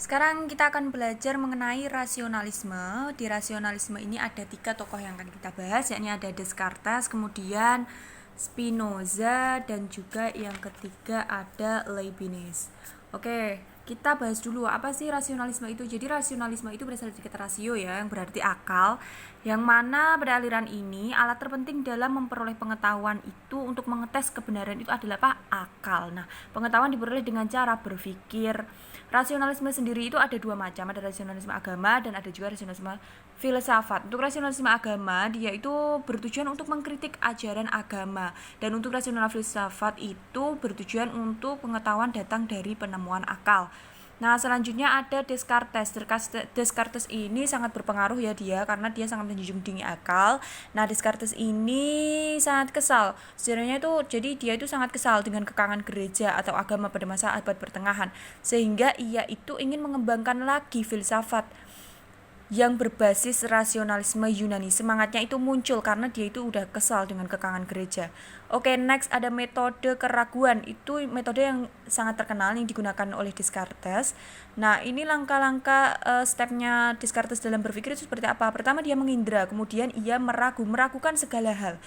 Sekarang kita akan belajar mengenai rasionalisme. Di rasionalisme ini ada 3 tokoh yang akan kita bahas, yakni ada Descartes, kemudian Spinoza, dan juga yang ketiga ada Leibniz. Oke, kita bahas dulu apa sih rasionalisme itu. Jadi rasionalisme itu berasal dari kata rasio ya, yang berarti akal. Yang mana pada aliran ini alat terpenting dalam memperoleh pengetahuan itu untuk mengetes kebenaran itu adalah apa? Akal. Nah, pengetahuan diperoleh dengan cara berpikir. Rasionalisme sendiri itu ada 2 macam, ada rasionalisme agama dan ada juga rasionalisme filsafat. Untuk rasionalisme agama, dia itu bertujuan untuk mengkritik ajaran agama, dan untuk rasional filsafat itu bertujuan untuk pengetahuan datang dari penemuan akal. Nah, selanjutnya ada Descartes. Descartes ini sangat berpengaruh ya dia, karena dia sangat menjunjung tinggi akal. Nah, Descartes ini sangat kesal. Sebenarnya itu jadi dia itu sangat kesal dengan kekangan gereja atau agama pada masa abad pertengahan, sehingga ia itu ingin mengembangkan lagi filsafat yang berbasis rasionalisme Yunani. Semangatnya itu muncul karena dia itu udah kesal dengan kekangan gereja. Oke, next ada metode keraguan. Itu metode yang sangat terkenal yang digunakan oleh Descartes. Nah, ini langkah-langkah stepnya Descartes dalam berpikir itu seperti apa? Pertama, dia mengindra, kemudian ia meragukan segala hal.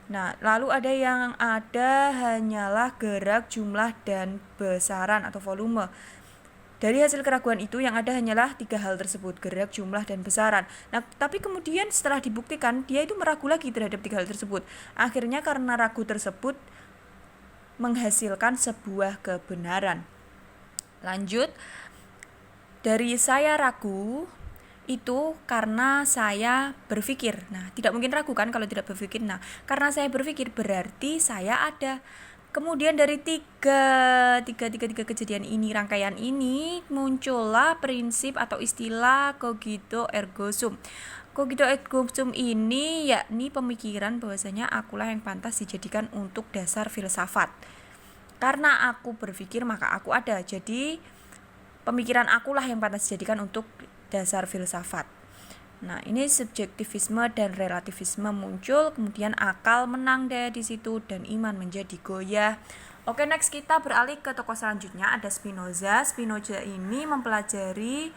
Nah, lalu ada yang ada hanyalah gerak, jumlah, dan besaran atau volume. Dari hasil keraguan itu yang ada hanyalah 3 hal tersebut, gerak, jumlah, dan besaran. Nah, tapi kemudian setelah dibuktikan, dia itu meragu lagi terhadap 3 hal tersebut. Akhirnya karena ragu tersebut menghasilkan sebuah kebenaran. Lanjut, dari saya ragu itu karena saya berpikir. Nah, tidak mungkin ragu kan kalau tidak berpikir. Nah, karena saya berpikir berarti saya ada. Kemudian dari tiga kejadian ini, rangkaian ini, muncullah prinsip atau istilah cogito ergo sum. Cogito ergo sum ini yakni pemikiran bahwasanya akulah yang pantas dijadikan untuk dasar filsafat. Karena aku berpikir maka aku ada. Jadi pemikiran akulah yang pantas dijadikan untuk dasar filsafat. Nah, ini subjektivisme dan relativisme muncul, kemudian akal menang deh di situ dan iman menjadi goyah. Oke, next kita beralih ke tokoh selanjutnya, ada Spinoza. Spinoza ini mempelajari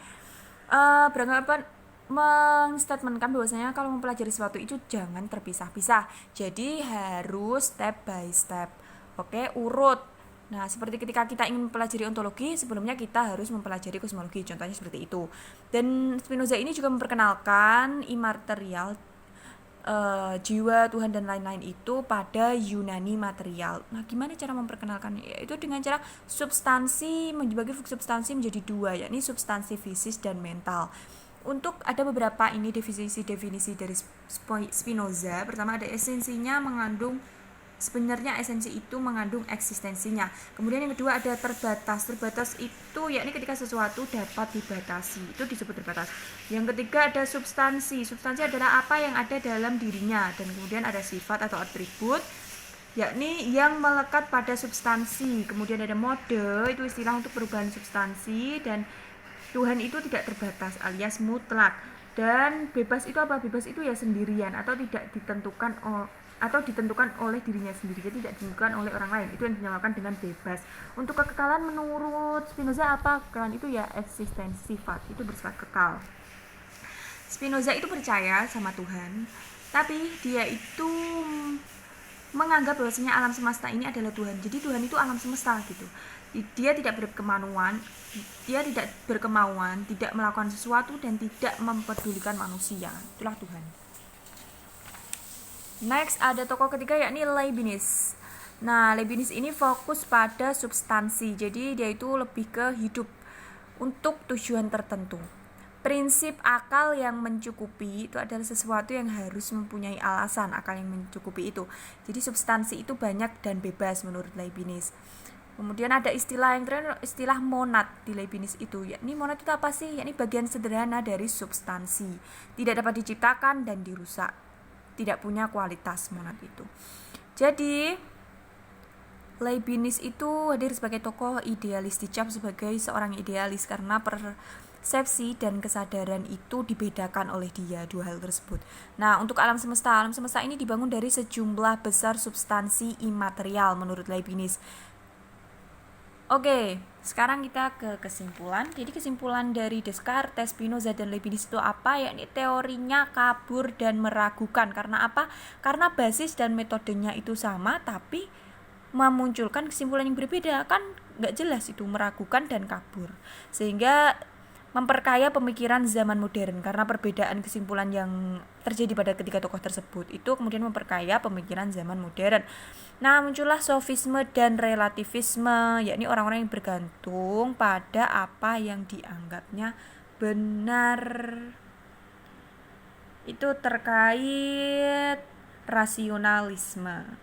beranggapan menstatementkan bahwasanya kalau mempelajari sesuatu itu jangan terpisah-pisah. Jadi harus step by step. Oke, urut. Nah, seperti ketika kita ingin mempelajari ontologi, sebelumnya kita harus mempelajari kosmologi, contohnya seperti itu. Dan Spinoza ini juga memperkenalkan imaterial, jiwa, Tuhan, dan lain-lain itu pada Yunani material. Nah, gimana cara memperkenalkan? Itu dengan cara substansi, membagi substansi menjadi 2, yakni substansi fisik dan mental. Untuk ada beberapa ini definisi dari Spinoza. Pertama ada esensinya mengandung, sebenarnya esensi itu mengandung eksistensinya. Kemudian yang kedua ada terbatas. Terbatas itu yakni ketika sesuatu dapat dibatasi, itu disebut terbatas. Yang ketiga ada substansi. Substansi adalah apa yang ada dalam dirinya. Dan kemudian ada sifat atau atribut, yakni yang melekat pada substansi. Kemudian ada mode, itu istilah untuk perubahan substansi. Dan Tuhan itu tidak terbatas alias mutlak. Dan bebas itu apa? Bebas itu ya sendirian atau tidak ditentukan atau ditentukan oleh dirinya sendiri, jadi tidak ditentukan oleh orang lain. Itu yang dinamakan dengan bebas. Untuk kekekalan menurut Spinoza apa? Kekekalan itu ya eksistensi sifat, itu bersifat kekal. Spinoza itu percaya sama Tuhan, tapi dia itu menganggap bahwasanya alam semesta ini adalah Tuhan. Jadi Tuhan itu alam semesta gitu. Dia tidak berkemauan, tidak melakukan sesuatu dan tidak mempedulikan manusia. Itulah Tuhan. Next ada tokoh ketiga yakni Leibniz. Nah, Leibniz ini fokus pada substansi. Jadi dia itu lebih ke hidup untuk tujuan tertentu. Prinsip akal yang mencukupi itu adalah sesuatu yang harus mempunyai alasan, akal yang mencukupi itu. Jadi substansi itu banyak dan bebas menurut Leibniz. Kemudian ada istilah yang terakhir, istilah monad di Leibniz itu. Yakni monad itu apa sih? Yakni bagian sederhana dari substansi. Tidak dapat diciptakan dan dirusak. Tidak punya kualitas monad itu. Jadi Leibniz itu hadir sebagai tokoh idealis, dicap sebagai seorang idealis karena persepsi dan kesadaran itu dibedakan oleh dia, 2 hal tersebut. Nah, untuk alam semesta ini dibangun dari sejumlah besar substansi imaterial menurut Leibniz. Oke, sekarang kita ke kesimpulan. Jadi kesimpulan dari Descartes, Spinoza, dan Leibniz itu apa? Yakni teorinya kabur dan meragukan. Karena apa? Karena basis dan metodenya itu sama, tapi memunculkan kesimpulan yang berbeda. Kan nggak jelas itu, meragukan dan kabur. Sehingga memperkaya pemikiran zaman modern, karena perbedaan kesimpulan yang terjadi pada ketiga tokoh tersebut itu kemudian memperkaya pemikiran zaman modern. Nah, muncullah sofisme dan relativisme, yakni orang-orang yang bergantung pada apa yang dianggapnya benar. Itu terkait rasionalisme.